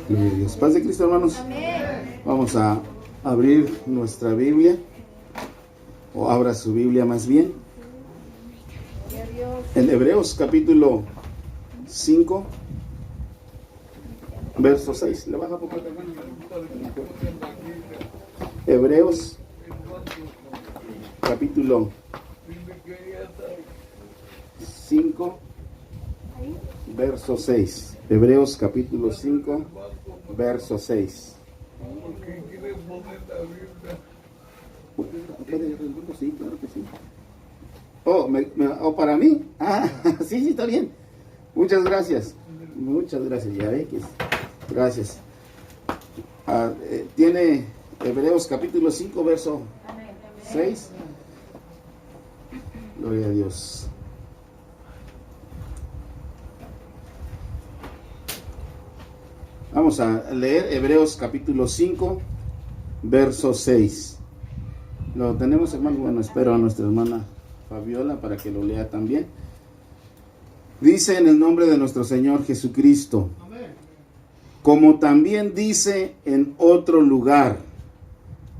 Gloria a Dios. Paz de Cristo, hermanos. Amén. Vamos a abrir nuestra Biblia, o abra su Biblia más bien, en Hebreos capítulo 5, verso 6. ¿Le baja poco? Hebreos capítulo 5, verso 6. Hebreos capítulo 5, verso 6. Sí, claro que sí. ¿Para mí? Sí, está bien. Muchas gracias. Muchas gracias. Ya ve que es. Gracias. Tiene Hebreos capítulo 5, verso 6. Gloria a Dios. Vamos a leer Hebreos capítulo 5, verso 6. ¿Lo tenemos, hermanos? Bueno, espero a nuestra hermana Fabiola para que lo lea también. Dice en el nombre de nuestro Señor Jesucristo, como también dice en otro lugar,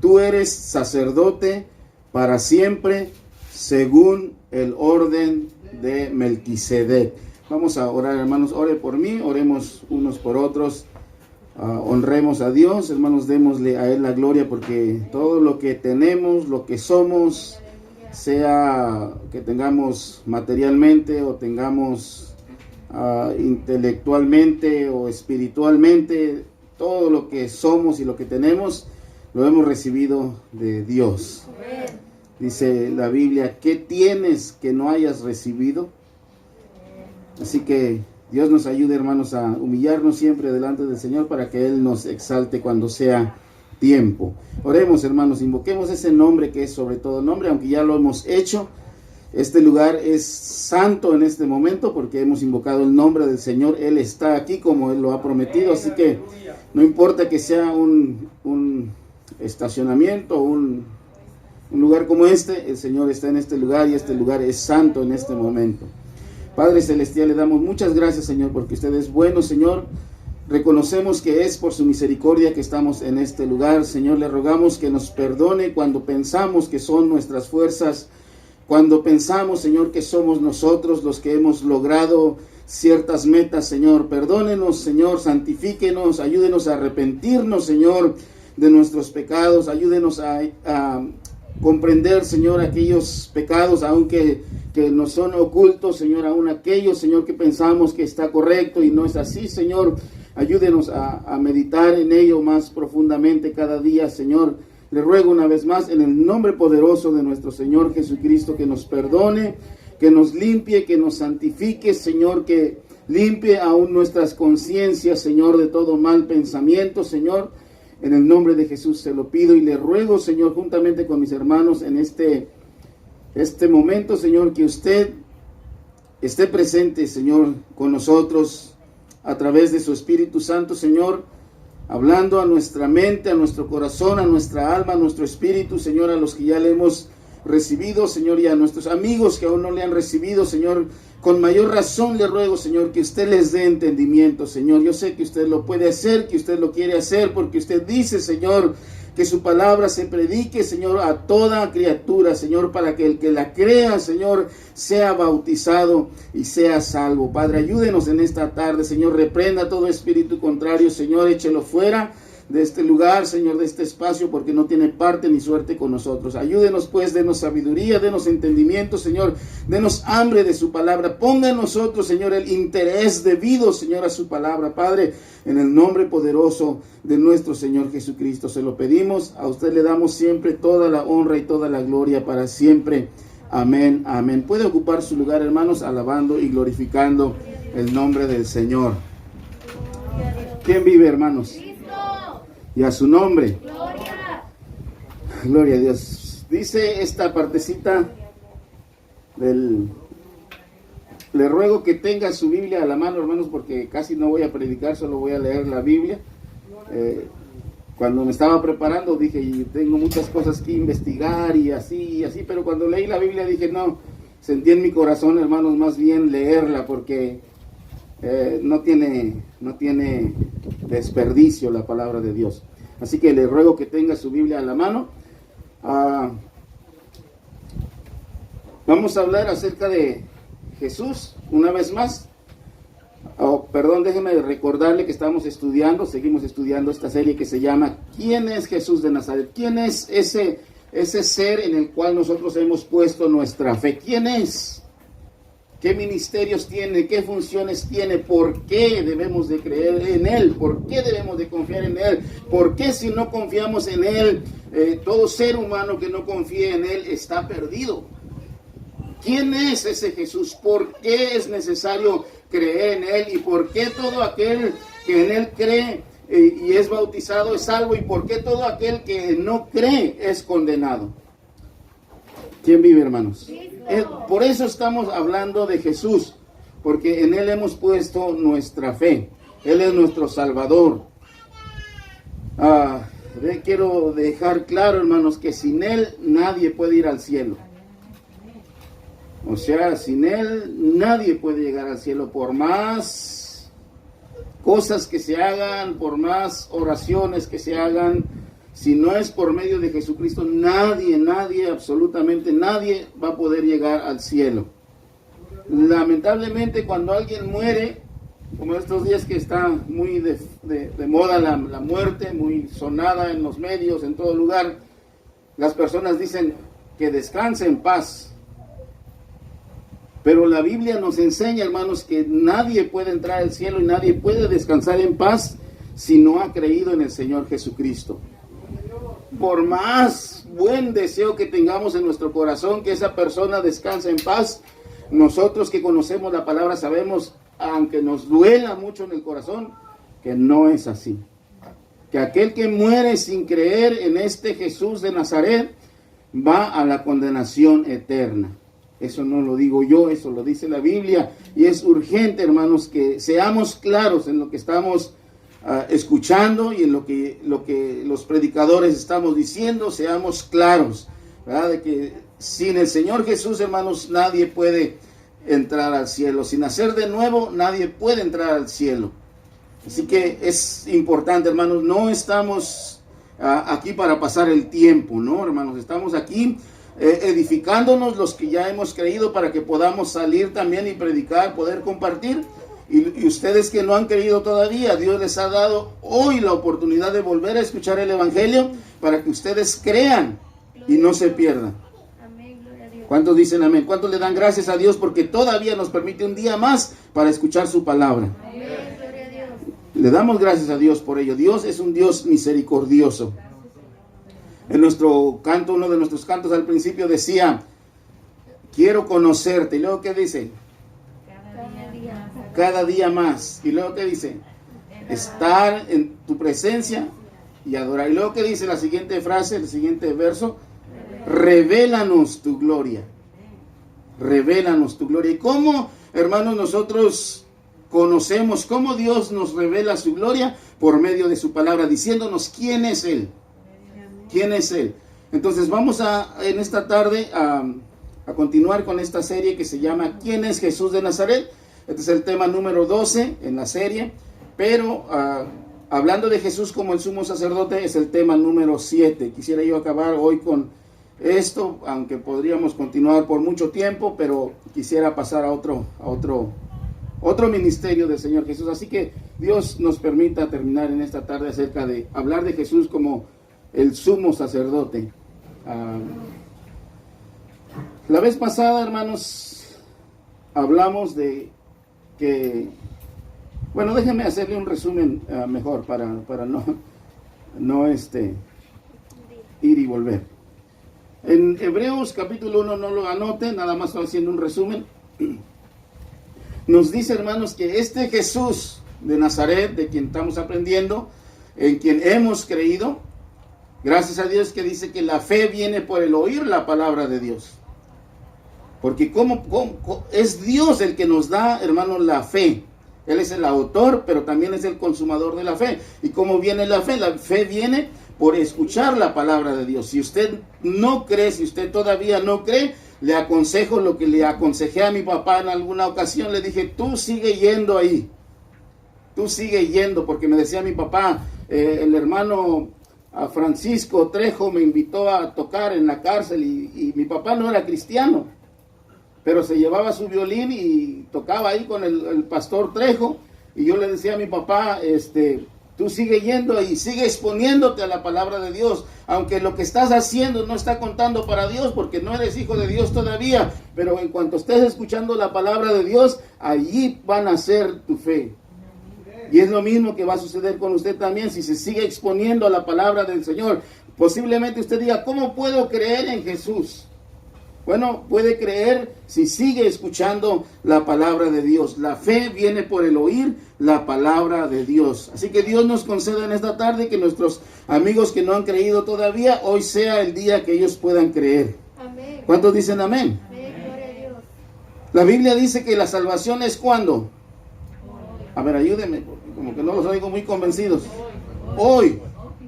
tú eres sacerdote para siempre según el orden de Melquisedec. Vamos a orar, hermanos. Ore por mí, oremos unos por otros. Honremos a Dios, hermanos, démosle a Él la gloria, porque todo lo que tenemos, lo que somos, sea que tengamos materialmente o tengamos intelectualmente o espiritualmente, todo lo que somos y lo que tenemos, lo hemos recibido de Dios. Dice la Biblia, ¿qué tienes que no hayas recibido? Así que Dios nos ayude, hermanos, a humillarnos siempre delante del Señor para que Él nos exalte cuando sea tiempo. Oremos, hermanos, invoquemos ese nombre que es sobre todo nombre, aunque ya lo hemos hecho. Este lugar es santo en este momento porque hemos invocado el nombre del Señor. Él está aquí como Él lo ha prometido, así que no importa que sea un estacionamiento, un lugar como este, el Señor está en este lugar y este lugar es santo en este momento. Padre Celestial, le damos muchas gracias, Señor, porque usted es bueno, Señor. Reconocemos que es por su misericordia que estamos en este lugar. Señor, le rogamos que nos perdone cuando pensamos que son nuestras fuerzas, cuando pensamos, Señor, que somos nosotros los que hemos logrado ciertas metas, Señor. Perdónenos, Señor, santifíquenos, ayúdenos a arrepentirnos, Señor, de nuestros pecados. Ayúdenos a comprender, Señor, aquellos pecados, aunque que nos son ocultos, Señor, aún aquellos, Señor, que pensamos que está correcto y no es así, Señor. Ayúdenos a meditar en ello más profundamente cada día, Señor. Le ruego una vez más, en el nombre poderoso de nuestro Señor Jesucristo, que nos perdone, que nos limpie, que nos santifique, Señor, que limpie aún nuestras conciencias, Señor, de todo mal pensamiento, Señor. En el nombre de Jesús se lo pido y le ruego, Señor, juntamente con mis hermanos en este momento, Señor, que usted esté presente, Señor, con nosotros a través de su Espíritu Santo, Señor, hablando a nuestra mente, a nuestro corazón, a nuestra alma, a nuestro espíritu, Señor, a los que ya le hemos recibido, Señor, y a nuestros amigos que aún no le han recibido, Señor. Con mayor razón le ruego, Señor, que usted les dé entendimiento, Señor. Yo sé que usted lo puede hacer, que usted lo quiere hacer, porque usted dice, Señor, que su palabra se predique, Señor, a toda criatura, Señor, para que el que la crea, Señor, sea bautizado y sea salvo. Padre, ayúdenos en esta tarde, Señor, reprenda todo espíritu contrario, Señor, échelo fuera de este lugar, Señor, de este espacio, porque no tiene parte ni suerte con nosotros. Ayúdenos, pues, denos sabiduría, denos entendimiento, Señor, denos hambre de su palabra. Ponga en nosotros, Señor, el interés debido, Señor, a su palabra. Padre, en el nombre poderoso de nuestro Señor Jesucristo, se lo pedimos. A usted le damos siempre toda la honra y toda la gloria para siempre. Amén, amén. Puede ocupar su lugar, hermanos, alabando y glorificando el nombre del Señor. ¿Quién vive, hermanos? Y a su nombre. Gloria a Dios. Dice esta partecita le ruego que tenga su Biblia a la mano, hermanos, porque casi no voy a predicar, solo voy a leer la Biblia. Cuando me estaba preparando dije, tengo muchas cosas que investigar y así, pero cuando leí la Biblia dije, no, sentí en mi corazón, hermanos, más bien leerla, porque no tiene desperdicio la palabra de Dios. Así que le ruego que tenga su Biblia a la mano. Vamos a hablar acerca de Jesús una vez más. Déjeme recordarle que seguimos estudiando esta serie que se llama ¿Quién es Jesús de Nazaret? ¿Quién es ese ser en el cual nosotros hemos puesto nuestra fe? ¿Quién es? ¿Qué ministerios tiene? ¿Qué funciones tiene? ¿Por qué debemos de creer en Él? ¿Por qué debemos de confiar en Él? ¿Por qué si no confiamos en Él, todo ser humano que no confíe en Él está perdido? ¿Quién es ese Jesús? ¿Por qué es necesario creer en Él? ¿Y por qué todo aquel que en Él cree y es bautizado es salvo? ¿Y por qué todo aquel que no cree es condenado? ¿Quién vive, hermanos? Por eso estamos hablando de Jesús, porque en Él hemos puesto nuestra fe. Él es nuestro Salvador. Quiero dejar claro, hermanos, que sin Él nadie puede ir al cielo. O sea, sin Él nadie puede llegar al cielo, por más cosas que se hagan, por más oraciones que se hagan. Si no es por medio de Jesucristo, nadie, absolutamente nadie va a poder llegar al cielo. Lamentablemente, cuando alguien muere, como estos días que está muy de moda la muerte, muy sonada en los medios, en todo lugar, las personas dicen que descanse en paz. Pero la Biblia nos enseña, hermanos, que nadie puede entrar al cielo y nadie puede descansar en paz si no ha creído en el Señor Jesucristo. Por más buen deseo que tengamos en nuestro corazón que esa persona descanse en paz, nosotros que conocemos la palabra sabemos, aunque nos duela mucho en el corazón, que no es así. Que aquel que muere sin creer en este Jesús de Nazaret va a la condenación eterna. Eso no lo digo yo, eso lo dice la Biblia. Y es urgente, hermanos, que seamos claros en lo que estamos escuchando y en lo que los predicadores estamos diciendo. Seamos claros, ¿verdad? De que sin el Señor Jesús, hermanos, nadie puede entrar al cielo. Sin nacer de nuevo, nadie puede entrar al cielo. Así que es importante, hermanos, no estamos aquí para pasar el tiempo, ¿no, hermanos? Estamos aquí edificándonos los que ya hemos creído para que podamos salir también y predicar, poder compartir. Y ustedes que no han creído todavía, Dios les ha dado hoy la oportunidad de volver a escuchar el Evangelio para que ustedes crean y no se pierdan. ¿Cuántos dicen amén? ¿Cuántos le dan gracias a Dios porque todavía nos permite un día más para escuchar su palabra? Le damos gracias a Dios por ello. Dios es un Dios misericordioso. En nuestro canto, uno de nuestros cantos al principio decía, quiero conocerte. Y luego, ¿qué dice? Cada día más. Y luego, ¿qué dice? Estar en tu presencia y adorar. Y luego, ¿qué dice la siguiente frase, el siguiente verso? Revélanos tu gloria. Revélanos tu gloria. ¿Y cómo, hermanos, nosotros conocemos cómo Dios nos revela su gloria? Por medio de su palabra, diciéndonos quién es Él. ¿Quién es Él? Entonces vamos en esta tarde a continuar con esta serie que se llama ¿Quién es Jesús de Nazaret? Este es el tema número 12 en la serie, pero hablando de Jesús como el sumo sacerdote es el tema número 7. Quisiera yo acabar hoy con esto, aunque podríamos continuar por mucho tiempo, pero quisiera pasar a otro ministerio del Señor Jesús. Así que Dios nos permita terminar en esta tarde acerca de hablar de Jesús como el sumo sacerdote. La vez pasada, hermanos, hablamos de que, bueno, déjenme hacerle un resumen mejor para no ir y volver. En Hebreos capítulo 1, no lo anoten, nada más estoy haciendo un resumen. Nos dice, hermanos, que este Jesús de Nazaret, de quien estamos aprendiendo, en quien hemos creído, gracias a Dios que dice que la fe viene por el oír la palabra de Dios. Porque es Dios el que nos da, hermanos, la fe. Él es el autor, pero también es el consumador de la fe. ¿Y cómo viene la fe? La fe viene por escuchar la palabra de Dios. Si usted no cree, si usted todavía no cree, le aconsejo lo que le aconsejé a mi papá en alguna ocasión. Le dije, tú sigue yendo ahí. Tú sigue yendo, porque me decía mi papá, el hermano Francisco Trejo me invitó a tocar en la cárcel y mi papá no era cristiano, pero se llevaba su violín y tocaba ahí con el pastor Trejo. Y yo le decía a mi papá, tú sigue yendo y sigue exponiéndote a la palabra de Dios, aunque lo que estás haciendo no está contando para Dios, porque no eres hijo de Dios todavía, pero en cuanto estés escuchando la palabra de Dios, allí van a ser tu fe. Y es lo mismo que va a suceder con usted también, si se sigue exponiendo a la palabra del Señor. Posiblemente usted diga, ¿cómo puedo creer en Jesús? Bueno, puede creer si sigue escuchando la palabra de Dios. La fe viene por el oír la palabra de Dios. Así que Dios nos conceda en esta tarde que nuestros amigos que no han creído todavía, hoy sea el día que ellos puedan creer. Amén. ¿Cuántos dicen amén? Amén. Gloria a Dios. La Biblia dice que la salvación es ¿cuándo? A ver, ayúdenme, como que no los oigo muy convencidos. Hoy.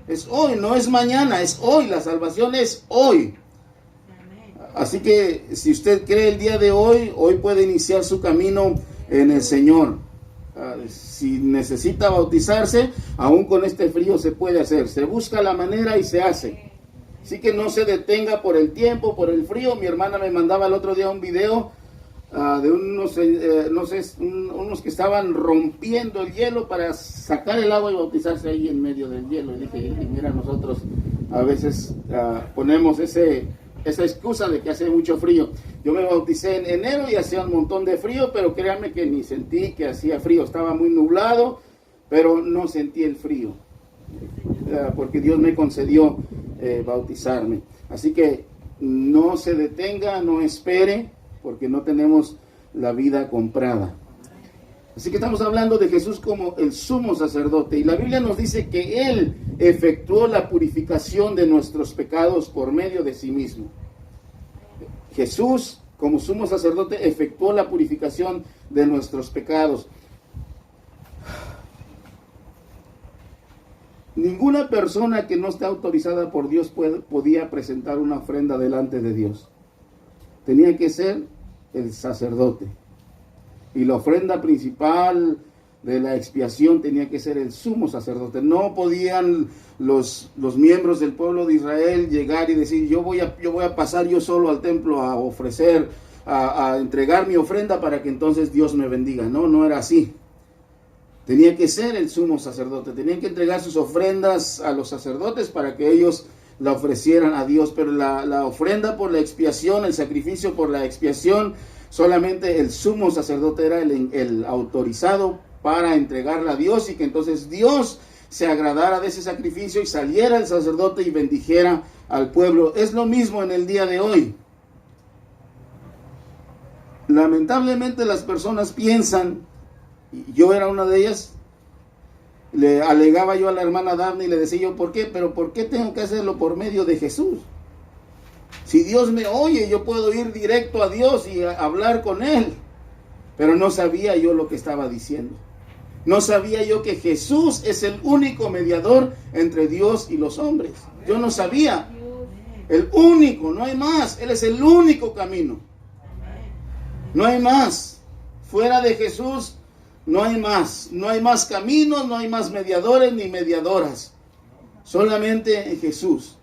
Es hoy, no es mañana, es hoy. La salvación es hoy. Así que si usted cree el día de hoy, hoy puede iniciar su camino en el Señor. Si necesita bautizarse, aún con este frío se puede hacer. Se busca la manera y se hace. Así que no se detenga por el tiempo, por el frío. Mi hermana me mandaba el otro día un video de unos que estaban rompiendo el hielo para sacar el agua y bautizarse ahí en medio del hielo. Y dije, mira, nosotros a veces ponemos esa excusa de que hace mucho frío. Yo me bauticé en enero y hacía un montón de frío, pero créanme que ni sentí que hacía frío. Estaba muy nublado, pero no sentí el frío, porque Dios me concedió bautizarme. Así que no se detenga, no espere, porque no tenemos la vida comprada. Así que estamos hablando de Jesús como el sumo sacerdote, y la Biblia nos dice que Él efectuó la purificación de nuestros pecados por medio de sí mismo. Jesús, como sumo sacerdote, efectuó la purificación de nuestros pecados. Ninguna persona que no esté autorizada por Dios podía presentar una ofrenda delante de Dios. Tenía que ser el sacerdote. Y la ofrenda principal de la expiación tenía que ser el sumo sacerdote. No podían los miembros del pueblo de Israel llegar y decir, yo voy a pasar yo solo al templo a ofrecer, a entregar mi ofrenda para que entonces Dios me bendiga. No, no era así. Tenía que ser el sumo sacerdote. Tenían que entregar sus ofrendas a los sacerdotes para que ellos la ofrecieran a Dios. Pero la ofrenda por la expiación, el sacrificio por la expiación, solamente el sumo sacerdote era el autorizado para entregarla a Dios, y que entonces Dios se agradara de ese sacrificio y saliera el sacerdote y bendijera al pueblo. Es lo mismo en el día de hoy. Lamentablemente las personas piensan, y yo era una de ellas, le alegaba yo a la hermana Daphne y le decía yo, ¿por qué? Pero ¿por qué tengo que hacerlo por medio de Jesús? Si Dios me oye, yo puedo ir directo a Dios y hablar con Él. Pero no sabía yo lo que estaba diciendo. No sabía yo que Jesús es el único mediador entre Dios y los hombres. Yo no sabía. El único, no hay más. Él es el único camino. No hay más. Fuera de Jesús no hay más. No hay más caminos, no hay más mediadores ni mediadoras. Solamente en Jesús.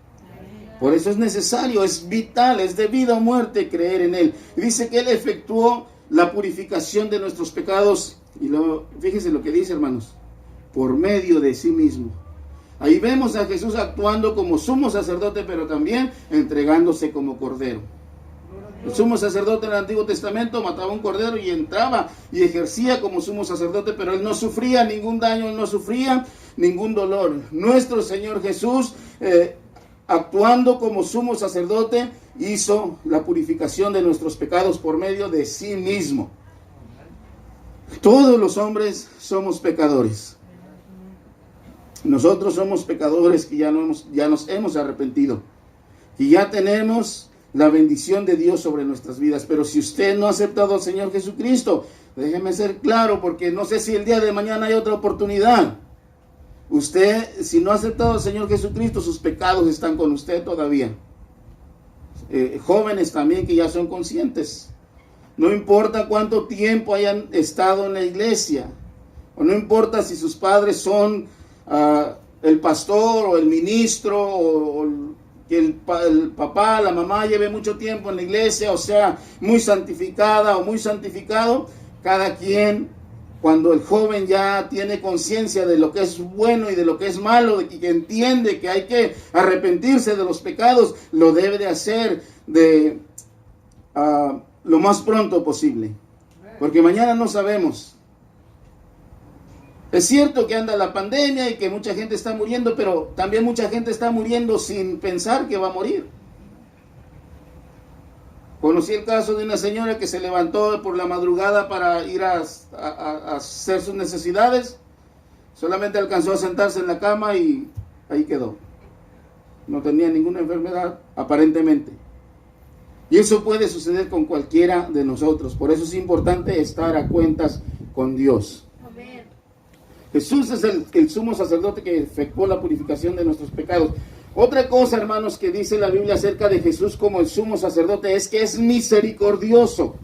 Por eso es necesario, es vital, es de vida o muerte creer en Él. Y dice que Él efectuó la purificación de nuestros pecados. Y fíjense lo que dice, hermanos, por medio de sí mismo. Ahí vemos a Jesús actuando como sumo sacerdote, pero también entregándose como cordero. El sumo sacerdote en el Antiguo Testamento mataba un cordero y entraba y ejercía como sumo sacerdote, pero Él no sufría ningún daño, Él no sufría ningún dolor. Nuestro Señor Jesús, actuando como sumo sacerdote, hizo la purificación de nuestros pecados por medio de sí mismo. Todos los hombres somos pecadores. Nosotros somos pecadores que ya nos hemos arrepentido. Y ya tenemos la bendición de Dios sobre nuestras vidas. Pero si usted no ha aceptado al Señor Jesucristo, déjeme ser claro, porque no sé si el día de mañana hay otra oportunidad. Usted, si no ha aceptado al Señor Jesucristo, sus pecados están con usted todavía. jóvenes también que ya son conscientes. No importa cuánto tiempo hayan estado en la iglesia, o no importa si sus padres son el pastor o el ministro, o que el papá, la mamá lleve mucho tiempo en la iglesia, o sea, muy santificada o muy santificado. Cada quien, cuando el joven ya tiene conciencia de lo que es bueno y de lo que es malo, de que entiende que hay que arrepentirse de los pecados, lo debe de hacer lo más pronto posible, porque mañana no sabemos. Es cierto que anda la pandemia y que mucha gente está muriendo, pero también mucha gente está muriendo sin pensar que va a morir. Conocí el caso de una señora que se levantó por la madrugada para ir a hacer sus necesidades. Solamente alcanzó a sentarse en la cama y ahí quedó. No tenía ninguna enfermedad, aparentemente. Y eso puede suceder con cualquiera de nosotros. Por eso es importante estar a cuentas con Dios. Amén. Jesús es el sumo sacerdote que efectuó la purificación de nuestros pecados. Otra cosa, hermanos, que dice la Biblia acerca de Jesús como el sumo sacerdote es que es misericordioso.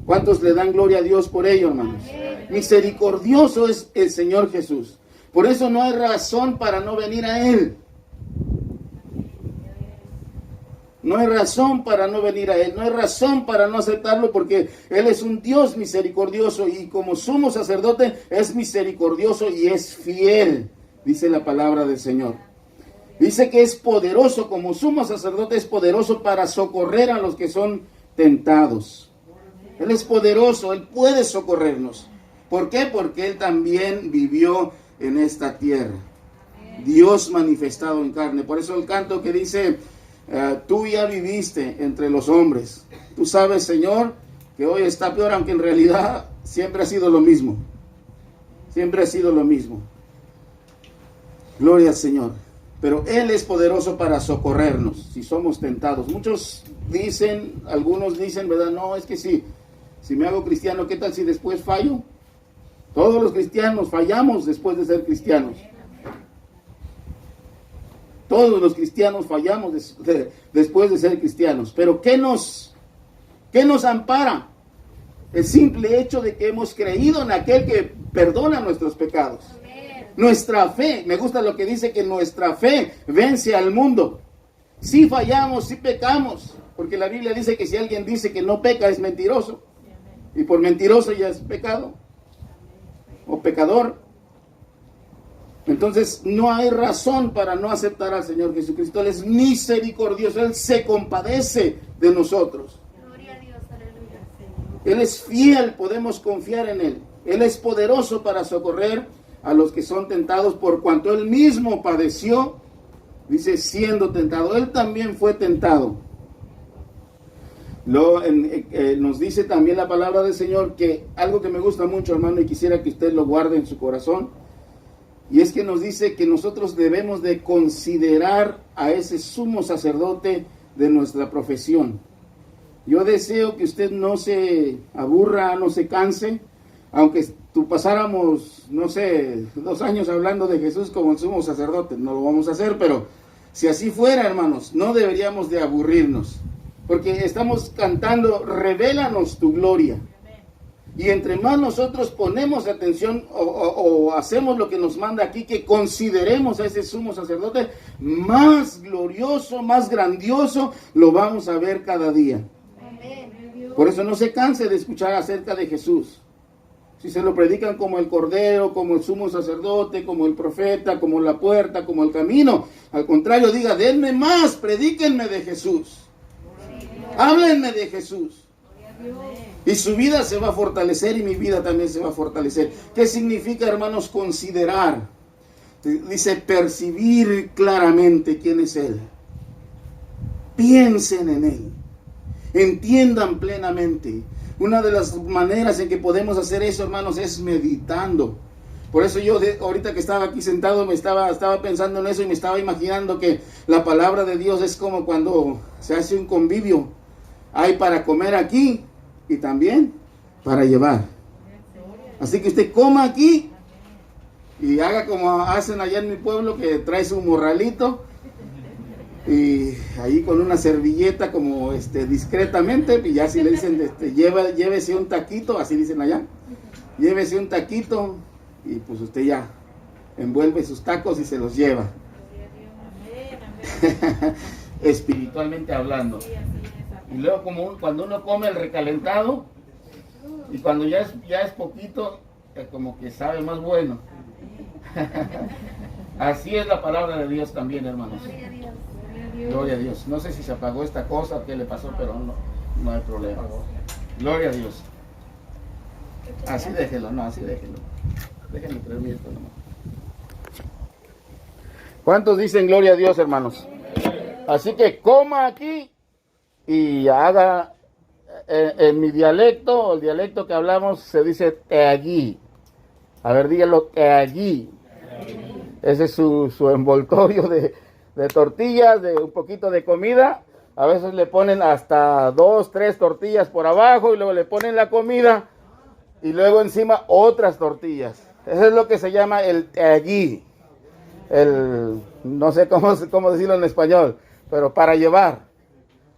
¿Cuántos le dan gloria a Dios por ello, hermanos? Amén. Misericordioso es el Señor Jesús. Por eso no hay razón para no venir a Él. No hay razón para no venir a Él, no hay razón para no aceptarlo, porque Él es un Dios misericordioso y como sumo sacerdote es misericordioso y es fiel, dice la palabra del Señor. Dice que es poderoso, como sumo sacerdote es poderoso para socorrer a los que son tentados. Él es poderoso, Él puede socorrernos. ¿Por qué? Porque Él también vivió en esta tierra. Dios manifestado en carne. Por eso el canto que dice... tú ya viviste entre los hombres. Tú sabes, Señor, que hoy está peor, aunque en realidad siempre ha sido lo mismo. Siempre ha sido lo mismo. Gloria al Señor. Pero Él es poderoso para socorrernos si somos tentados. Muchos dicen, algunos dicen, ¿verdad? No, es que si me hago cristiano, ¿qué tal si después fallo? Todos los cristianos fallamos después de ser cristianos. Todos los cristianos fallamos después de ser cristianos. Pero ¿qué nos ampara? El simple hecho de que hemos creído en aquel que perdona nuestros pecados. Amén. Nuestra fe, me gusta lo que dice, que nuestra fe vence al mundo. Sí fallamos, sí pecamos, porque la Biblia dice que si alguien dice que no peca es mentiroso. Y por mentiroso ya es pecado o pecador. Entonces no hay razón para no aceptar al Señor Jesucristo. Él es misericordioso, Él se compadece de nosotros. Gloria a Dios, aleluya. Él es fiel, podemos confiar en Él. Él es poderoso para socorrer a los que son tentados, por cuanto Él mismo padeció, dice, siendo tentado. Él también fue tentado. Nos dice también la palabra del Señor que algo que me gusta mucho, hermano, y quisiera que usted lo guarde en su corazón. Y es que nos dice que nosotros debemos de considerar a ese sumo sacerdote de nuestra profesión. Yo deseo que usted no se aburra, no se canse, aunque pasáramos, no sé, 2 años hablando de Jesús como el sumo sacerdote. No lo vamos a hacer, pero si así fuera, hermanos, no deberíamos de aburrirnos. Porque estamos cantando, revélanos tu gloria. Y entre más nosotros ponemos atención o hacemos lo que nos manda aquí, que consideremos a ese sumo sacerdote, más glorioso, más grandioso, lo vamos a ver cada día. Amén. Por eso no se canse de escuchar acerca de Jesús. Si se lo predican como el Cordero, como el sumo sacerdote, como el profeta, como la puerta, como el camino, al contrario, diga, denme más, predíquenme de Jesús. Háblenme de Jesús. Y su vida se va a fortalecer y mi vida también se va a fortalecer. ¿Qué significa, hermanos, considerar? Dice percibir claramente quién es Él. Piensen en Él. Entiendan plenamente. Una de las maneras en que podemos hacer eso, hermanos, es meditando. Por eso yo ahorita que estaba aquí sentado me estaba pensando en eso y me estaba imaginando que la palabra de Dios es como cuando se hace un convivio. Hay para comer aquí y también para llevar. Así que usted coma aquí y haga como hacen allá en mi pueblo, que trae su morralito Y ahí con una servilleta como discretamente, y ya si le dicen llévese un taquito, así dicen allá, llévese un taquito, y pues usted ya envuelve sus tacos y se los lleva. Espiritualmente hablando. Y luego cuando uno come el recalentado, y cuando ya es poquito, como que sabe más bueno. Así es la palabra de Dios también, hermanos. Gloria a Dios. No sé si se apagó esta cosa o qué le pasó, pero no hay problema. Gloria a Dios. Así déjelo, así déjelo. Déjenme traerme esto nomás. ¿Cuántos dicen gloria a Dios, hermanos? Así que coma aquí y haga, en mi dialecto, el dialecto que hablamos, se dice allí. A ver, díganlo, allí. Ese es su envoltorio de tortillas, de un poquito de comida. A veces le ponen hasta 2, 3 tortillas por abajo y luego le ponen la comida y luego encima otras tortillas. Eso es lo que se llama el allí. No sé cómo decirlo en español, pero para llevar.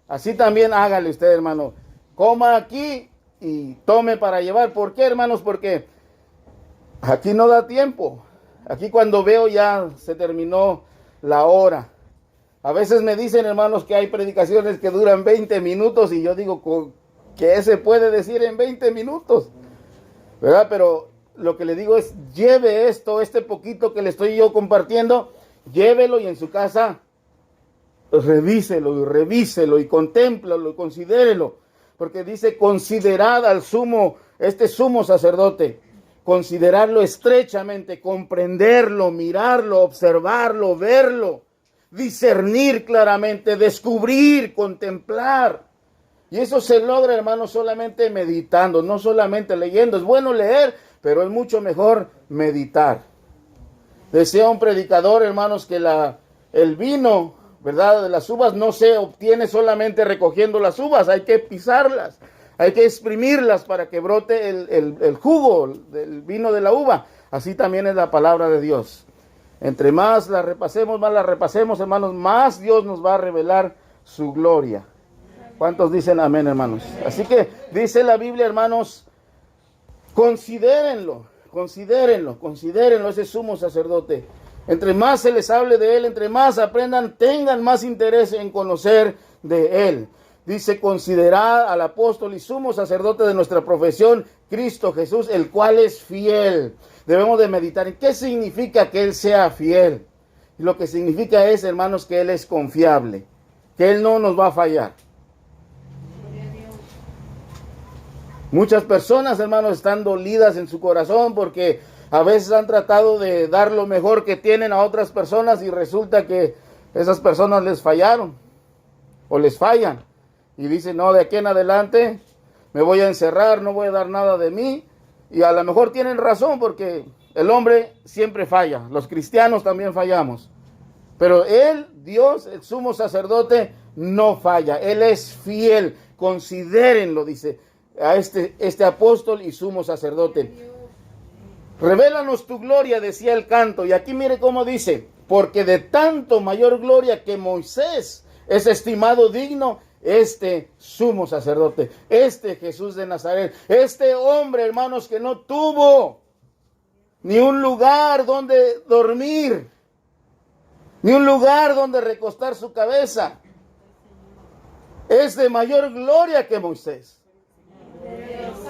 Así también hágale usted, hermano. Coma aquí y tome para llevar. ¿Por qué, hermanos? Porque aquí no da tiempo. Aquí cuando veo ya se terminó la hora. A veces me dicen, hermanos, que hay predicaciones que duran 20 minutos y yo digo, ¿qué se puede decir en 20 minutos? ¿Verdad? Pero lo que le digo es, lleve este poquito que le estoy yo compartiendo, llévelo y en su casa revíselo y contémplalo y considérelo. Porque dice, considerad al sumo sacerdote. Considerarlo estrechamente, comprenderlo, mirarlo, observarlo, verlo, discernir claramente, descubrir, contemplar. Y eso se logra, hermanos, solamente meditando, no solamente leyendo. Es bueno leer, pero es mucho mejor meditar. Decía un predicador, hermanos, que el vino, ¿verdad?, de las uvas no se obtiene solamente recogiendo las uvas, hay que pisarlas. Hay que exprimirlas para que brote el jugo del vino de la uva. Así también es la palabra de Dios. Entre más la repasemos, hermanos, más Dios nos va a revelar su gloria. ¿Cuántos dicen amén, hermanos? Así que dice la Biblia, hermanos, considérenlo, ese sumo sacerdote. Entre más se les hable de él, entre más aprendan, tengan más interés en conocer de él. Dice, considerad al apóstol y sumo sacerdote de nuestra profesión, Cristo Jesús, el cual es fiel. Debemos de meditar en qué significa que Él sea fiel. Y lo que significa es, hermanos, que Él es confiable, que Él no nos va a fallar. Muchas personas, hermanos, están dolidas en su corazón porque a veces han tratado de dar lo mejor que tienen a otras personas y resulta que esas personas les fallaron o les fallan. Y dicen, no, de aquí en adelante me voy a encerrar, no voy a dar nada de mí. Y a lo mejor tienen razón porque el hombre siempre falla. Los cristianos también fallamos. Pero Él, Dios, el sumo sacerdote, no falla. Él es fiel. Considérenlo, dice, a este apóstol y sumo sacerdote. Revélanos tu gloria, decía el canto. Y aquí mire cómo dice, porque de tanto mayor gloria que Moisés es estimado digno, este sumo sacerdote, este Jesús de Nazaret, este hombre, hermanos, que no tuvo ni un lugar donde dormir, ni un lugar donde recostar su cabeza, es de mayor gloria que Moisés.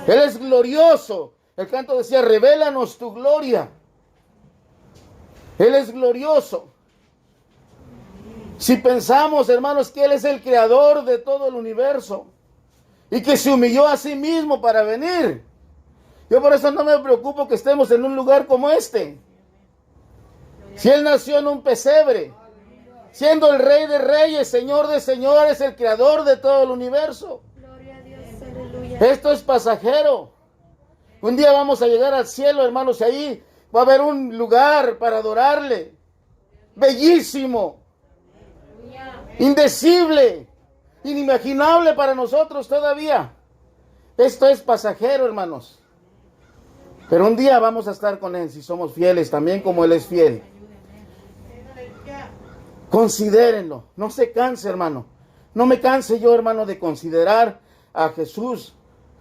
Él es glorioso. El canto decía, revélanos tu gloria. Él es glorioso. Si pensamos, hermanos, que Él es el creador de todo el universo y que se humilló a sí mismo para venir, yo por eso no me preocupo que estemos en un lugar como este. Si Él nació en un pesebre, siendo el Rey de Reyes, Señor de Señores, el creador de todo el universo. Esto es pasajero. Un día vamos a llegar al cielo, hermanos, y ahí va a haber un lugar para adorarle. Bellísimo. Indecible, inimaginable para nosotros todavía. Esto es pasajero, hermanos. Pero un día vamos a estar con Él si somos fieles, también como Él es fiel. Considérenlo. No se canse, hermano. No me canse yo, hermano, de considerar a Jesús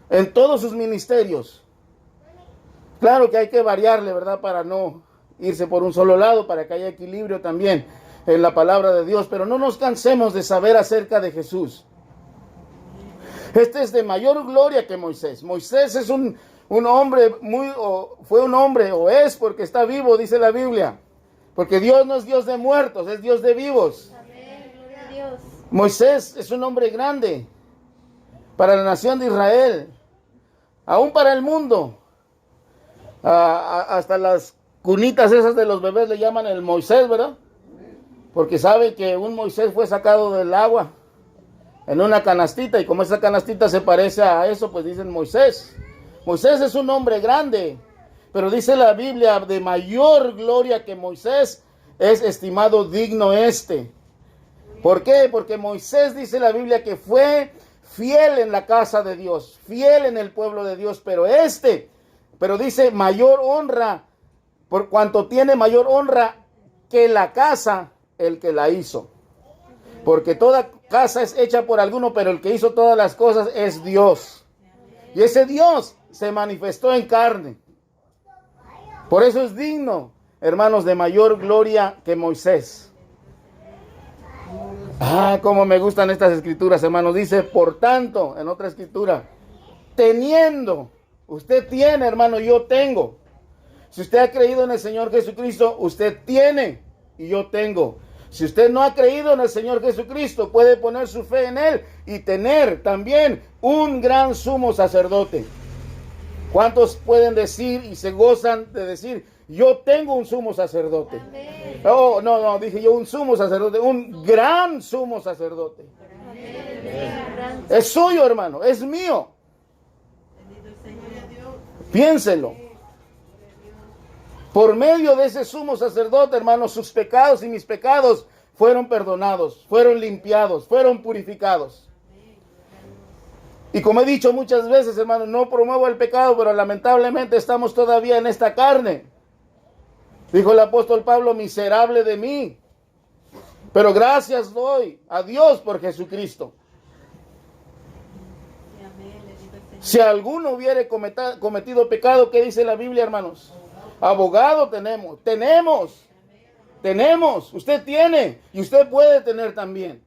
en todos sus ministerios. Claro que hay que variarle, ¿verdad? Para no irse por un solo lado, para que haya equilibrio también en la palabra de Dios. Pero no nos cansemos de saber acerca de Jesús. Este es de mayor gloria que Moisés. Moisés es un hombre fue un hombre, o es porque está vivo, dice la Biblia. Porque Dios no es Dios de muertos, es Dios de vivos. Amén, gloria a Dios. Moisés es un hombre grande para la nación de Israel, aún para el mundo. Hasta las cunitas esas de los bebés le llaman el Moisés, ¿verdad? Porque saben que un Moisés fue sacado del agua en una canastita, y como esa canastita se parece a eso, pues dicen Moisés. Moisés es un hombre grande, pero dice la Biblia, de mayor gloria que Moisés es estimado digno este. ¿Por qué? Porque Moisés, dice la Biblia, que fue fiel en la casa de Dios, fiel en el pueblo de Dios, pero dice mayor honra, por cuanto tiene mayor honra que la casa, el que la hizo. Porque toda casa es hecha por alguno, pero el que hizo todas las cosas es Dios. Y ese Dios se manifestó en carne. Por eso es digno, hermanos, de mayor gloria que Moisés. Cómo me gustan estas escrituras, hermanos. Dice, por tanto, en otra escritura, teniendo, usted tiene, hermano, yo tengo. Si usted ha creído en el Señor Jesucristo, usted tiene y yo tengo. Si usted no ha creído en el Señor Jesucristo, puede poner su fe en Él y tener también un gran sumo sacerdote. ¿Cuántos pueden decir y se gozan de decir, yo tengo un sumo sacerdote? Amén. No, dije yo un sumo sacerdote, un gran sumo sacerdote. Amén. Es suyo, hermano, es mío. Piénselo. Por medio de ese sumo sacerdote, hermanos, sus pecados y mis pecados fueron perdonados, fueron limpiados, fueron purificados. Y como he dicho muchas veces, hermanos, no promuevo el pecado, pero lamentablemente estamos todavía en esta carne. Dijo el apóstol Pablo, miserable de mí. Pero gracias doy a Dios por Jesucristo. Si alguno hubiere cometido pecado, ¿qué dice la Biblia, hermanos? Abogado tenemos, usted tiene y usted puede tener también.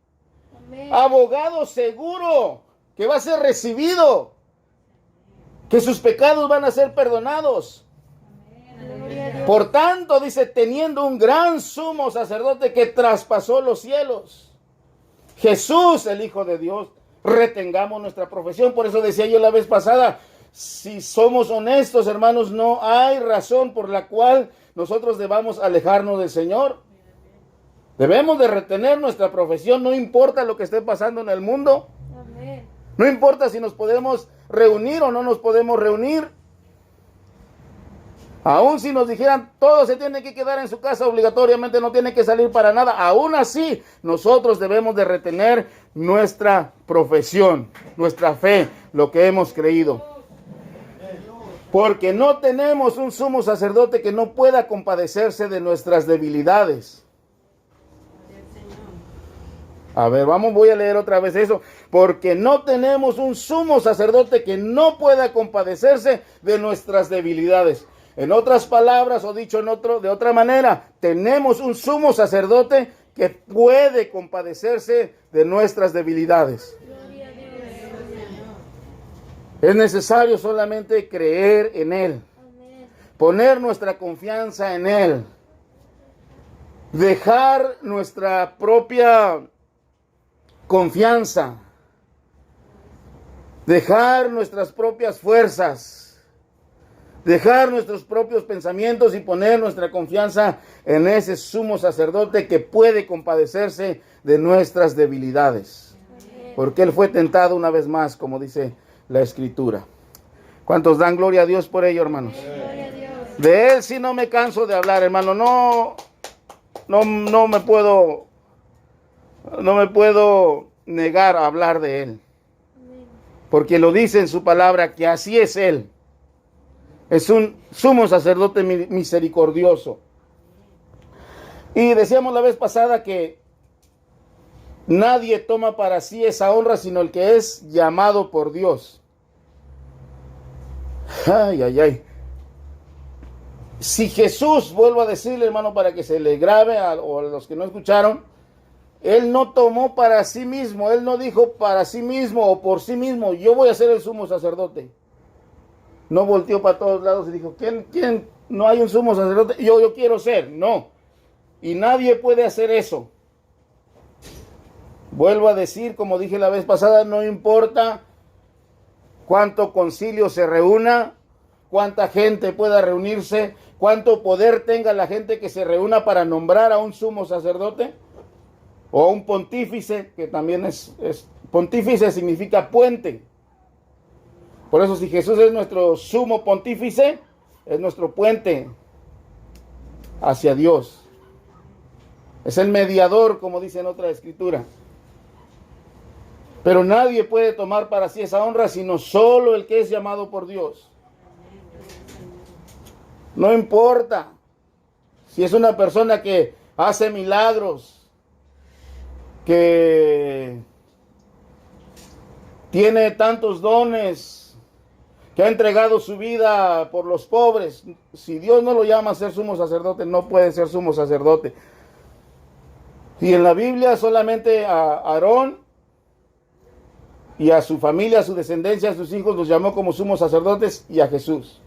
Amén. Abogado seguro que va a ser recibido, que sus pecados van a ser perdonados. Amén. Por tanto, dice, teniendo un gran sumo sacerdote que traspasó los cielos, Jesús, el Hijo de Dios, retengamos nuestra profesión. Por eso decía yo la vez pasada, si somos honestos, hermanos, no hay razón por la cual nosotros debamos alejarnos del Señor. Debemos de retener nuestra profesión, no importa lo que esté pasando en el mundo. Amén. No importa si nos podemos reunir o no nos podemos reunir. Aún si nos dijeran, todo se tiene que quedar en su casa obligatoriamente, no tiene que salir para nada. Aún así, nosotros debemos de retener nuestra profesión, nuestra fe, lo que hemos creído. Porque no tenemos un sumo sacerdote que no pueda compadecerse de nuestras debilidades. A ver, voy a leer otra vez eso. Porque no tenemos un sumo sacerdote que no pueda compadecerse de nuestras debilidades. En otras palabras, o dicho de otra manera, tenemos un sumo sacerdote que puede compadecerse de nuestras debilidades. Es necesario solamente creer en Él, poner nuestra confianza en Él, dejar nuestra propia confianza, dejar nuestras propias fuerzas, dejar nuestros propios pensamientos y poner nuestra confianza en ese sumo sacerdote que puede compadecerse de nuestras debilidades. Porque Él fue tentado una vez más, como dice la Escritura. ¿Cuántos dan gloria a Dios por ello, hermanos? De Él sí no me canso de hablar, hermano. No me puedo negar a hablar de Él. Porque lo dice en su palabra que así es Él. Es un sumo sacerdote misericordioso. Y decíamos la vez pasada que Nadie toma para sí esa honra, sino el que es llamado por Dios. Ay, ay, ay. Si Jesús, vuelvo a decirle, hermano, para que se le grabe o a los que no escucharon, Él no tomó para sí mismo, Él no dijo para sí mismo o por sí mismo, yo voy a ser el sumo sacerdote. No volteó para todos lados y dijo, ¿quién? No hay un sumo sacerdote, yo quiero ser. No, y nadie puede hacer eso. Vuelvo a decir, como dije la vez pasada, no importa cuánto concilio se reúna, cuánta gente pueda reunirse, cuánto poder tenga la gente que se reúna para nombrar a un sumo sacerdote o un pontífice, que también es pontífice significa puente. Por eso si Jesús es nuestro sumo pontífice, es nuestro puente hacia Dios. Es el mediador, como dice en otra escritura. Pero nadie puede tomar para sí esa honra, sino solo el que es llamado por Dios. No importa si es una persona que hace milagros, que tiene tantos dones, que ha entregado su vida por los pobres. Si Dios no lo llama a ser sumo sacerdote, no puede ser sumo sacerdote. Y en la Biblia solamente a Aarón y a su familia, a su descendencia, a sus hijos los llamó como sumos sacerdotes, y a Jesús.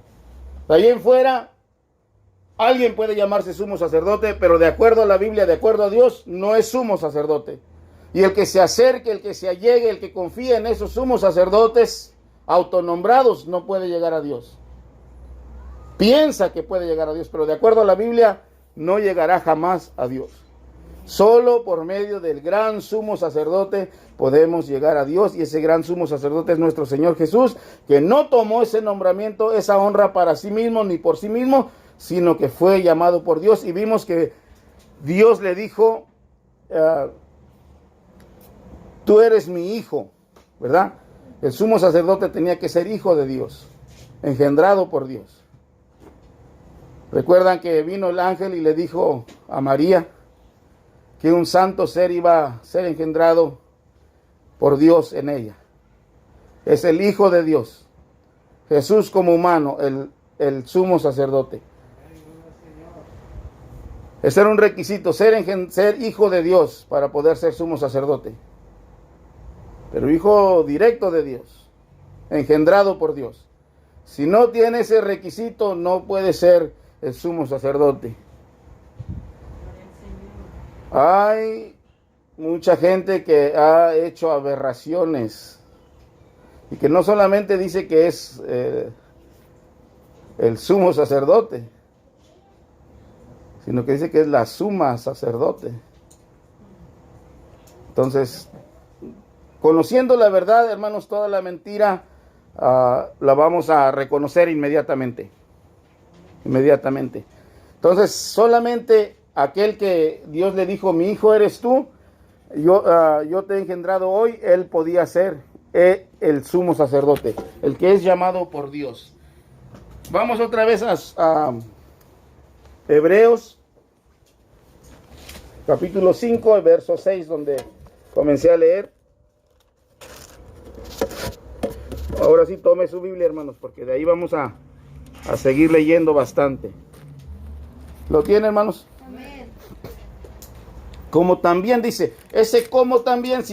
De ahí en fuera, alguien puede llamarse sumo sacerdote, pero de acuerdo a la Biblia, de acuerdo a Dios, no es sumo sacerdote. Y el que se acerque, el que se allegue, el que confíe en esos sumos sacerdotes autonombrados, no puede llegar a Dios. Piensa que puede llegar a Dios, pero de acuerdo a la Biblia, no llegará jamás a Dios. Solo por medio del gran sumo sacerdote podemos llegar a Dios, y ese gran sumo sacerdote es nuestro Señor Jesús, que no tomó ese nombramiento, esa honra para sí mismo ni por sí mismo, sino que fue llamado por Dios. Y vimos que Dios le dijo, tú eres mi hijo, ¿verdad? El sumo sacerdote tenía que ser hijo de Dios, engendrado por Dios. Recuerdan que vino el ángel y le dijo a María que un santo ser iba a ser engendrado por Dios en ella. Es el Hijo de Dios. Jesús como humano, el sumo sacerdote. Ese era un requisito, ser hijo de Dios para poder ser sumo sacerdote. Pero hijo directo de Dios, engendrado por Dios. Si no tiene ese requisito, no puede ser el sumo sacerdote. Hay mucha gente que ha hecho aberraciones y que no solamente dice que es el sumo sacerdote, sino que dice que es la suma sacerdote. Entonces, conociendo la verdad, hermanos, toda la mentira la vamos a reconocer inmediatamente. Entonces, solamente aquel que Dios le dijo, mi hijo eres tú, yo te he engendrado hoy, él podía ser el sumo sacerdote, el que es llamado por Dios. Vamos otra vez a Hebreos, capítulo 5, verso 6, donde comencé a leer. Ahora sí tome su Biblia, hermanos, porque de ahí vamos a seguir leyendo bastante. ¿Lo tiene, hermanos? Amén. Como también dice, ese como también,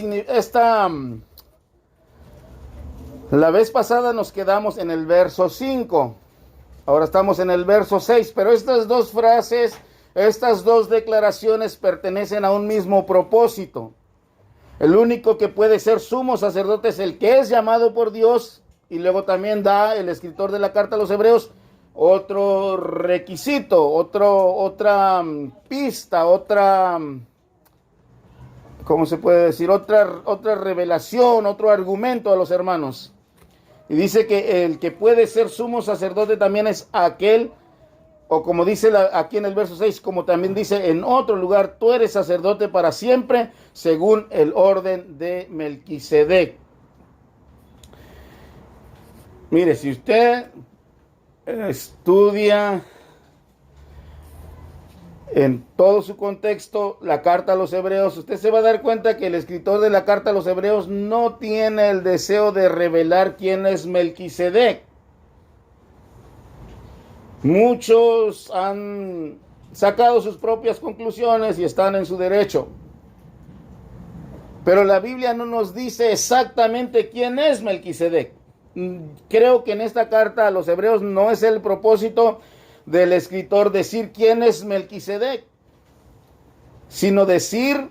la vez pasada nos quedamos en el verso 5, ahora estamos en el verso 6, pero estas dos frases, estas dos declaraciones pertenecen a un mismo propósito. El único que puede ser sumo sacerdote es el que es llamado por Dios, y luego también da el escritor de la carta a los Hebreos otro requisito, otra pista, ¿cómo se puede decir? Otra revelación, otro argumento a los hermanos. Y dice que el que puede ser sumo sacerdote también es aquel, o como dice aquí en el verso 6, como también dice en otro lugar, tú eres sacerdote para siempre, según el orden de Melquisedec. Mire, si usted estudia en todo su contexto, la carta a los hebreos, usted se va a dar cuenta que el escritor de la carta a los hebreos no tiene el deseo de revelar quién es Melquisedec. Muchos han sacado sus propias conclusiones y están en su derecho. Pero la Biblia no nos dice exactamente quién es Melquisedec. Creo que en esta carta a los hebreos no es el propósito del escritor decir quién es Melquisedec, sino decir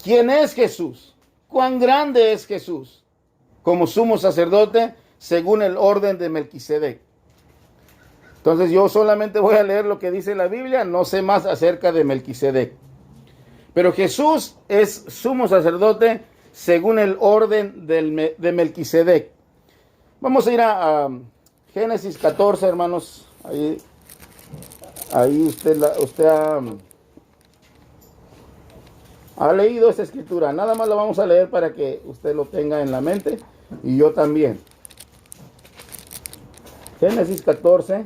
quién es Jesús, cuán grande es Jesús como sumo sacerdote según el orden de Melquisedec. Entonces yo solamente voy a leer lo que dice la Biblia, no sé más acerca de Melquisedec. Pero Jesús es sumo sacerdote según el orden de Melquisedec. Vamos a ir a Génesis 14, hermanos. Ahí usted ha leído esta escritura. Nada más la vamos a leer para que usted lo tenga en la mente y yo también. Génesis 14.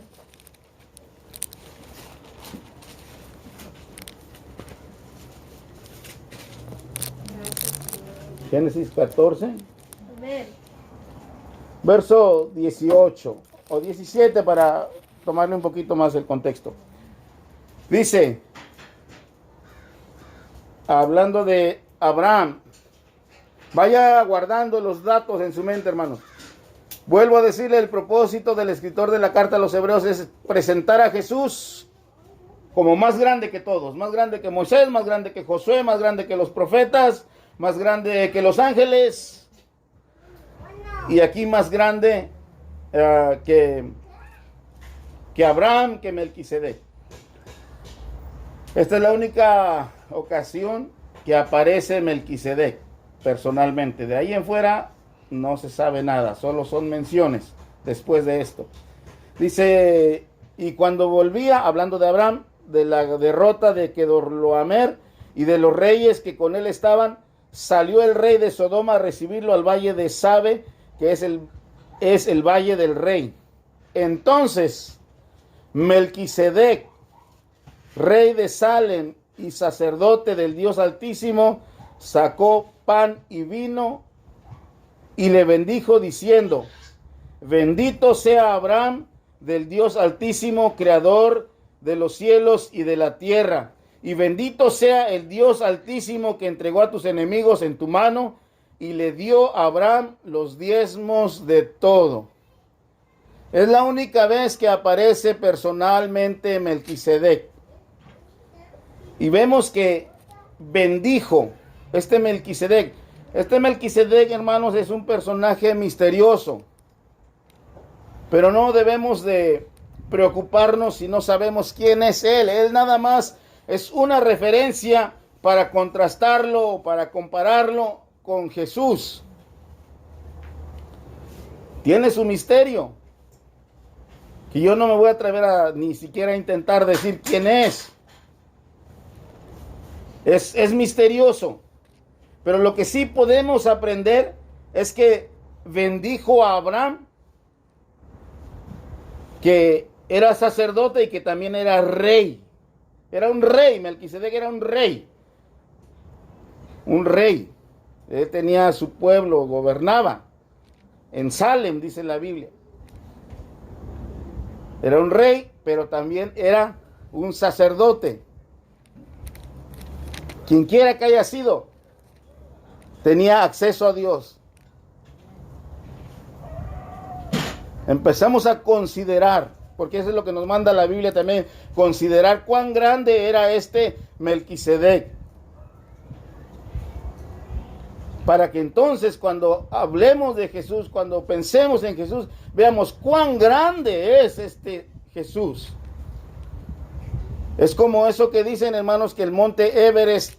Génesis 14. Amén. Verso 18 o 17 para tomarle un poquito más el contexto. Dice, hablando de Abraham, vaya guardando los datos en su mente, hermanos. Vuelvo a decirle, el propósito del escritor de la carta a los hebreos es presentar a Jesús como más grande que todos, más grande que Moisés, más grande que Josué, más grande que los profetas, más grande que los ángeles, y aquí más grande que Abraham, que Melquisedec. Esta es la única ocasión que aparece Melquisedec personalmente. De ahí en fuera no se sabe nada, solo son menciones después de esto. Dice, y cuando volvía, hablando de Abraham, de la derrota de Kedorlaomer y de los reyes que con él estaban, salió el rey de Sodoma a recibirlo al valle de Sabe, que es el valle del rey. Entonces Melquisedec, rey de Salem y sacerdote del Dios Altísimo, sacó pan y vino y le bendijo diciendo, bendito sea Abraham del Dios Altísimo, creador de los cielos y de la tierra, y bendito sea el Dios Altísimo que entregó a tus enemigos en tu mano, y le dio a Abraham los diezmos de todo. Es la única vez que aparece personalmente Melquisedec. Y vemos que bendijo este Melquisedec. Este Melquisedec, hermanos, es un personaje misterioso. Pero no debemos de preocuparnos si no sabemos quién es él. Él nada más es una referencia para contrastarlo o para compararlo con Jesús. Tiene su misterio, que yo no me voy a atrever a ni siquiera intentar decir quién es. Es misterioso. Pero lo que sí podemos aprender es que bendijo a Abraham, que era sacerdote y que también era rey. Era un rey, Melquisedec era un rey. Un rey. Él tenía su pueblo, gobernaba. En Salem, dice la Biblia. Era un rey, pero también era un sacerdote. Quien quiera que haya sido, tenía acceso a Dios. Empezamos a considerar, porque eso es lo que nos manda la Biblia también, considerar cuán grande era este Melquisedec. Para que entonces cuando hablemos de Jesús, cuando pensemos en Jesús, veamos cuán grande es este Jesús. Es como eso que dicen, hermanos, que el monte Everest,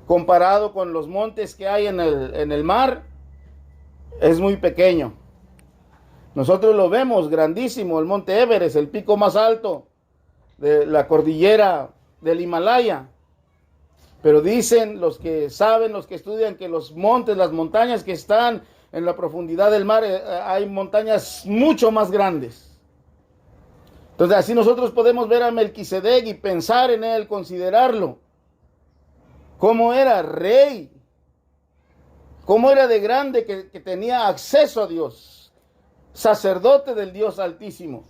comparado con los montes que hay en el mar, es muy pequeño. Nosotros lo vemos grandísimo, el monte Everest, el pico más alto de la cordillera del Himalaya. Pero dicen los que saben, los que estudian, que los montes, las montañas que están en la profundidad del mar, hay montañas mucho más grandes. Entonces así nosotros podemos ver a Melquisedec y pensar en él, considerarlo. Cómo era rey, cómo era de grande que tenía acceso a Dios, sacerdote del Dios Altísimo.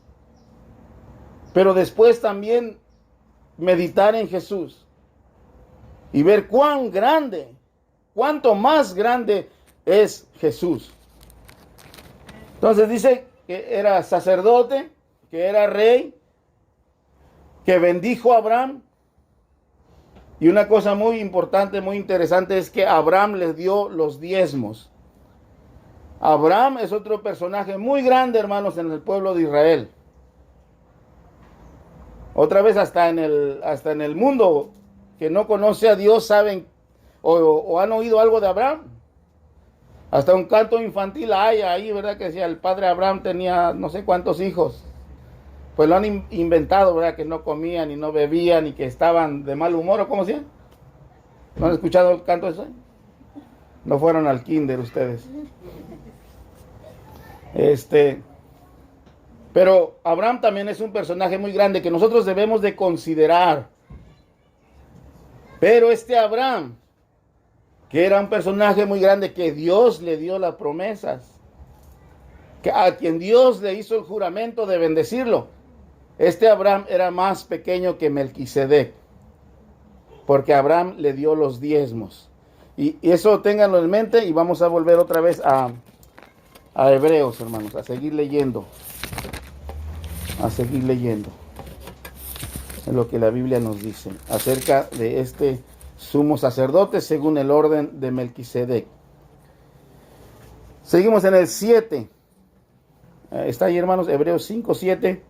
Pero después también meditar en Jesús y ver cuán grande, cuánto más grande es Jesús. Entonces dice que era sacerdote, que era rey, que bendijo a Abraham. Y una cosa muy importante, muy interesante, es que Abraham les dio los diezmos. Abraham es otro personaje muy grande, hermanos, en el pueblo de Israel. Otra vez hasta en el mundo que no conoce a Dios saben o han oído algo de Abraham. Hasta un canto infantil hay ahí, ¿verdad? Que decía, el padre Abraham tenía no sé cuántos hijos. Pues lo han inventado, ¿verdad? Que no comían y no bebían y que estaban de mal humor, ¿o cómo decía? ¿No han escuchado el canto ese? No fueron al kinder ustedes. Pero Abraham también es un personaje muy grande que nosotros debemos de considerar. Pero este Abraham, que era un personaje muy grande, que Dios le dio las promesas, que a quien Dios le hizo el juramento de bendecirlo, este Abraham era más pequeño que Melquisedec, porque Abraham le dio los diezmos. Y eso ténganlo en mente, y vamos a volver otra vez a Hebreos, hermanos, a seguir leyendo. Es lo que la Biblia nos dice acerca de este sumo sacerdote según el orden de Melquisedec. Seguimos en el 7. Está ahí, hermanos, Hebreos 5, 7.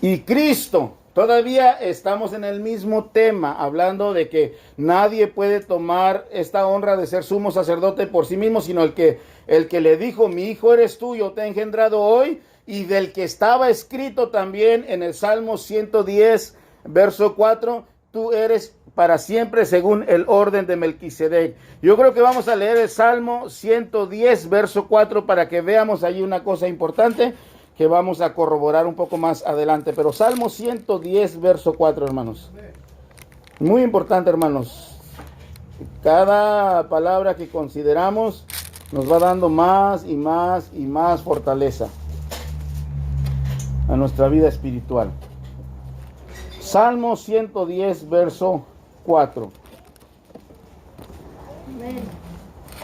Y Cristo, todavía estamos en el mismo tema, hablando de que nadie puede tomar esta honra de ser sumo sacerdote por sí mismo, sino el que le dijo, mi hijo eres tú, yo te he engendrado hoy, y del que estaba escrito también en el Salmo 110, verso 4, tú eres para siempre según el orden de Melquisedec. Yo creo que vamos a leer el Salmo 110, verso 4, para que veamos allí una cosa importante que vamos a corroborar un poco más adelante. Pero Salmo 110, verso 4, hermanos. Muy importante, hermanos. Cada palabra que consideramos nos va dando más y más y más fortaleza a nuestra vida espiritual. Salmo 110, verso 4.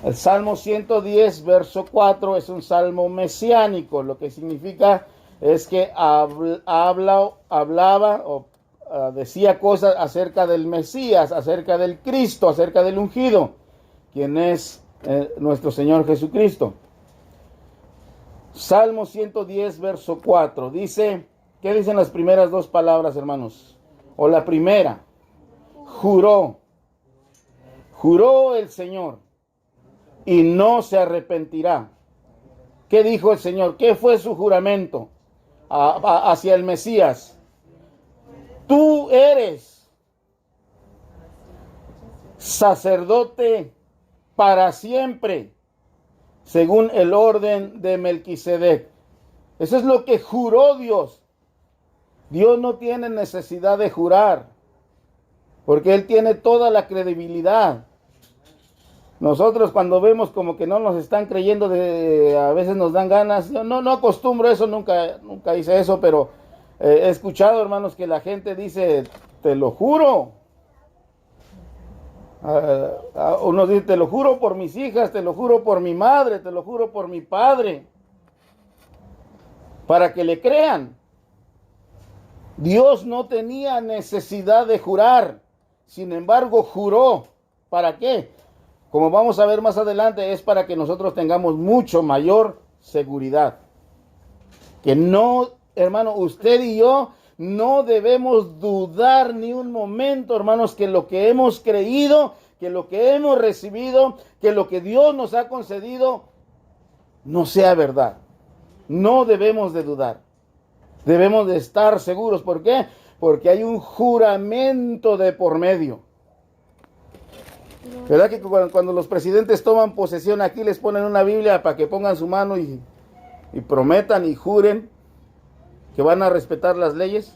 El Salmo 110, verso 4 es un salmo mesiánico, lo que significa es que hablaba o decía cosas acerca del Mesías, acerca del Cristo, acerca del ungido, quien es nuestro Señor Jesucristo. Salmo 110, verso 4, dice, ¿qué dicen las primeras dos palabras, hermanos? O la primera, juró el Señor y no se arrepentirá. ¿Qué dijo el Señor? ¿Qué fue su juramento hacia el Mesías? Tú eres sacerdote para siempre, según el orden de Melquisedec. Eso es lo que juró Dios. Dios no tiene necesidad de jurar, porque Él tiene toda la credibilidad. Nosotros cuando vemos como que no nos están creyendo, a veces nos dan ganas. Yo no acostumbro eso, nunca hice eso, pero he escuchado, hermanos, que la gente dice, te lo juro. Uno dice, te lo juro por mis hijas, te lo juro por mi madre, te lo juro por mi padre, para que le crean. Dios no tenía necesidad de jurar, sin embargo juró. ¿Para qué? Como vamos a ver más adelante, es para que nosotros tengamos mucho mayor seguridad. Que no, hermano, usted y yo no debemos dudar ni un momento, hermanos, que lo que hemos creído, que lo que hemos recibido, que lo que Dios nos ha concedido, no sea verdad. No debemos de dudar. Debemos de estar seguros. ¿Por qué? Porque hay un juramento de por medio. ¿Verdad que cuando los presidentes toman posesión aquí les ponen una Biblia para que pongan su mano y prometan y juren? que van a respetar las leyes.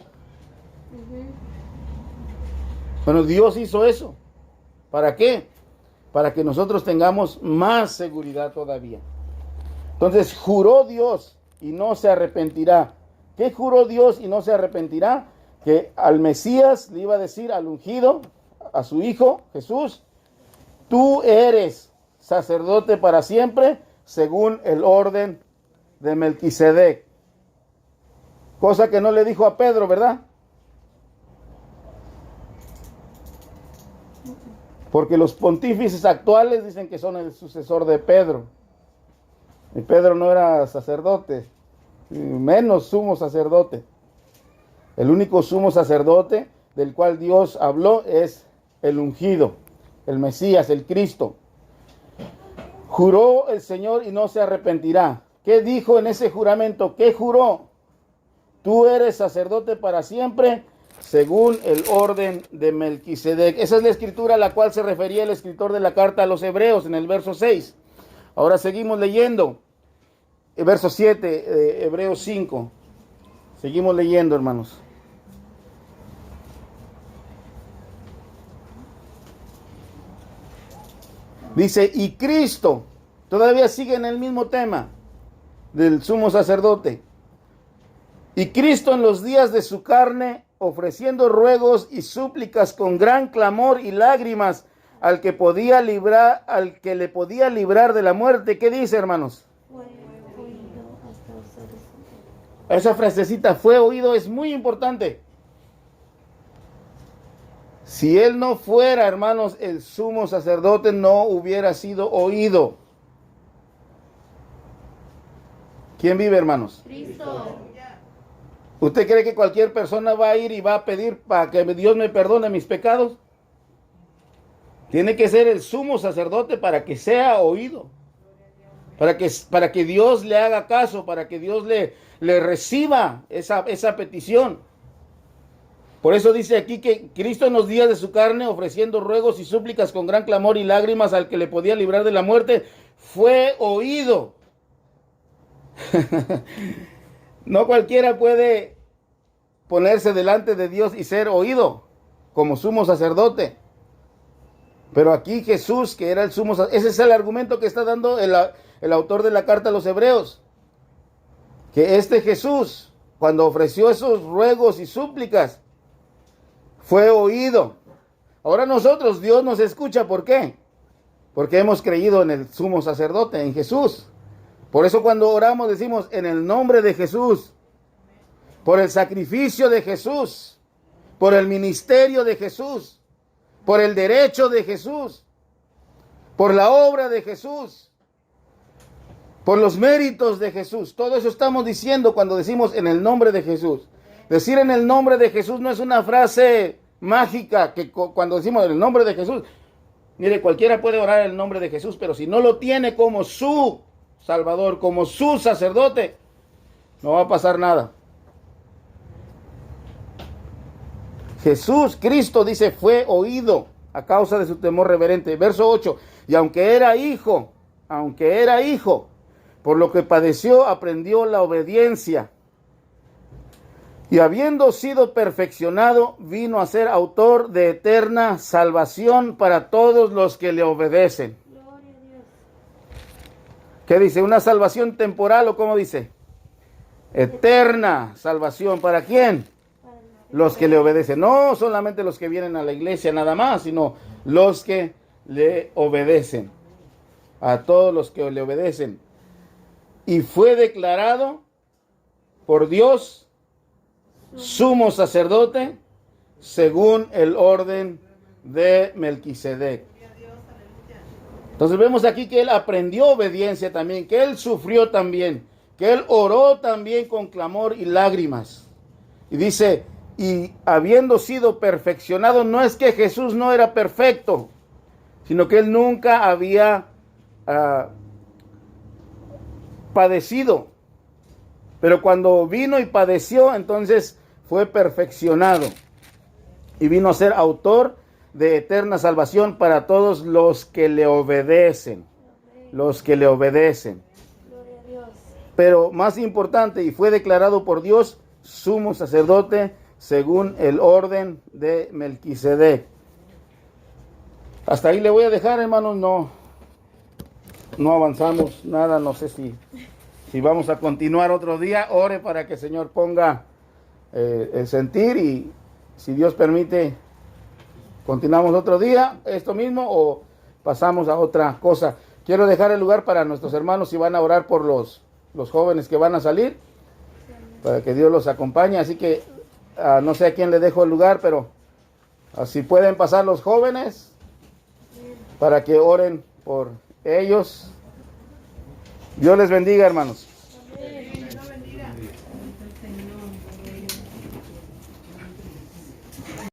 Bueno, Dios hizo eso. ¿Para qué? Para que nosotros tengamos más seguridad todavía. Entonces, juró Dios y no se arrepentirá. ¿Qué juró Dios y no se arrepentirá? Que al Mesías le iba a decir, al ungido, a su hijo Jesús, tú eres sacerdote para siempre, según el orden de Melquisedec. Cosa que no le dijo a Pedro, ¿verdad? Porque los pontífices actuales dicen que son el sucesor de Pedro. Y Pedro no era sacerdote, menos sumo sacerdote. El único sumo sacerdote del cual Dios habló es el ungido, el Mesías, el Cristo. Juró el Señor y no se arrepentirá. ¿Qué dijo en ese juramento? ¿Qué juró? Tú eres sacerdote para siempre, según el orden de Melquisedec. Esa es la escritura a la cual se refería el escritor de la carta a los Hebreos en el verso 6. Ahora seguimos leyendo. El verso 7, Hebreos 5. Seguimos leyendo, hermanos. Dice, y Cristo, todavía sigue en el mismo tema del sumo sacerdote. Y Cristo en los días de su carne, ofreciendo ruegos y súplicas con gran clamor y lágrimas al que le podía librar de la muerte. ¿Qué dice, hermanos? Esa frasecita, fue oído, es muy importante. Si él no fuera, hermanos, el sumo sacerdote, no hubiera sido oído. ¿Quién vive, hermanos? Cristo. ¿Usted cree que cualquier persona va a ir y va a pedir para que Dios me perdone mis pecados? Tiene que ser el sumo sacerdote para que sea oído. Para que Dios le haga caso, para que Dios le reciba esa petición. Por eso dice aquí que Cristo en los días de su carne, ofreciendo ruegos y súplicas con gran clamor y lágrimas al que le podía librar de la muerte, fue oído. No cualquiera puede ponerse delante de Dios y ser oído como sumo sacerdote. Pero aquí Jesús, que era el sumo sacerdote, ese es el argumento que está dando el autor de la carta a los Hebreos. Que este Jesús, cuando ofreció esos ruegos y súplicas, fue oído. Ahora nosotros, Dios nos escucha. ¿Por qué? Porque hemos creído en el sumo sacerdote, en Jesús. Por eso cuando oramos decimos, en el nombre de Jesús, por el sacrificio de Jesús, por el ministerio de Jesús, por el derecho de Jesús, por la obra de Jesús, por los méritos de Jesús. Todo eso estamos diciendo cuando decimos en el nombre de Jesús. Decir en el nombre de Jesús no es una frase mágica que cuando decimos en el nombre de Jesús, mire, cualquiera puede orar en el nombre de Jesús, pero si no lo tiene como su Salvador, como su sacerdote, no va a pasar nada. Jesús, Cristo, dice, fue oído a causa de su temor reverente. Verso 8, y aunque era hijo, por lo que padeció, aprendió la obediencia. Y habiendo sido perfeccionado, vino a ser autor de eterna salvación para todos los que le obedecen. ¿Qué dice? ¿Una salvación temporal o cómo dice? Eterna salvación. ¿Para quién? Los que le obedecen. No solamente los que vienen a la iglesia nada más, sino los que le obedecen. A todos los que le obedecen. Y fue declarado por Dios sumo sacerdote según el orden de Melquisedec. Entonces vemos aquí que él aprendió obediencia también, que él sufrió también, que él oró también con clamor y lágrimas. Y dice, y habiendo sido perfeccionado, no es que Jesús no era perfecto, sino que él nunca había padecido. Pero cuando vino y padeció, entonces fue perfeccionado y vino a ser autor de eterna salvación para todos los que le obedecen. Los que le obedecen. Pero más importante, y fue declarado por Dios sumo sacerdote según el orden de Melquisedec. Hasta ahí le voy a dejar, hermanos. No avanzamos nada. No sé si vamos a continuar otro día. Ore para que el Señor ponga el sentir, y si Dios permite, continuamos otro día, esto mismo, o pasamos a otra cosa. Quiero dejar el lugar para nuestros hermanos si van a orar por los jóvenes que van a salir, para que Dios los acompañe. Así que no sé a quién le dejo el lugar, pero si pueden pasar los jóvenes para que oren por ellos. Dios les bendiga, hermanos.